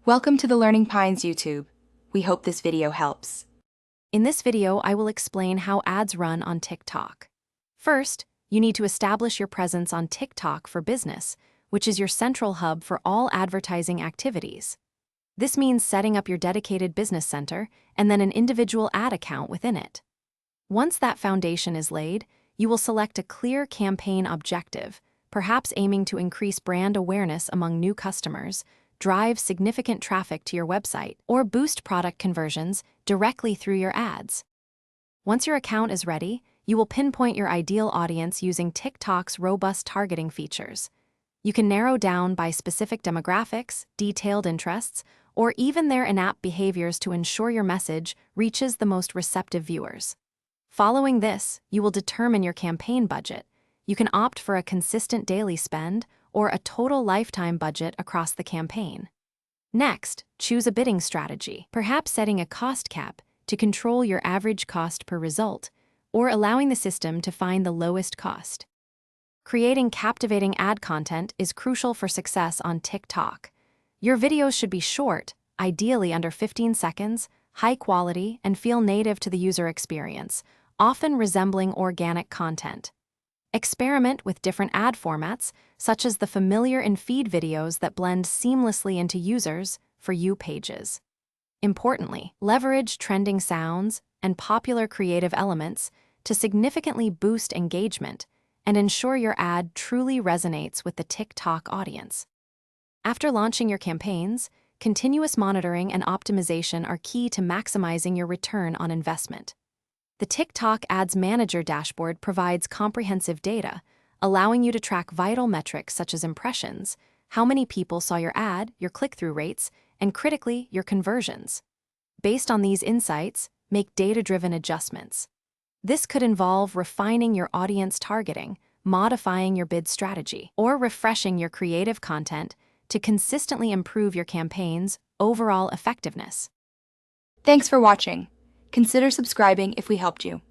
Welcome to the Learning Pines YouTube. We hope this video helps. In this video, I will explain how ads run on TikTok. First, you need to establish your presence on TikTok for Business, which is your central hub for all advertising activities. This means setting up your dedicated business center and then an individual ad account within it. Once that foundation is laid, you will select a clear campaign objective, perhaps aiming to increase brand awareness among new customers, drive significant traffic to your website, or boost product conversions directly through your ads. Once your account is ready, you will pinpoint your ideal audience using TikTok's robust targeting features. You can narrow down by specific demographics, detailed interests, or even their in-app behaviors to ensure your message reaches the most receptive viewers. Following this, you will determine your campaign budget. You can opt for a consistent daily spend or a total lifetime budget across the campaign. Next, choose a bidding strategy, perhaps setting a cost cap to control your average cost per result, or allowing the system to find the lowest cost. Creating captivating ad content is crucial for success on TikTok. Your videos should be short, ideally under 15 seconds, high quality, and feel native to the user experience, often resembling organic content. Experiment with different ad formats, such as the familiar in-feed videos that blend seamlessly into users' For You pages. Importantly, leverage trending sounds and popular creative elements to significantly boost engagement and ensure your ad truly resonates with the TikTok audience. After launching your campaigns, continuous monitoring and optimization are key to maximizing your return on investment. The TikTok Ads Manager dashboard provides comprehensive data, allowing you to track vital metrics such as impressions, how many people saw your ad, your click-through rates, and critically, your conversions. Based on these insights, make data-driven adjustments. This could involve refining your audience targeting, modifying your bid strategy, or refreshing your creative content to consistently improve your campaign's overall effectiveness. Thanks for watching. Consider subscribing if we helped you.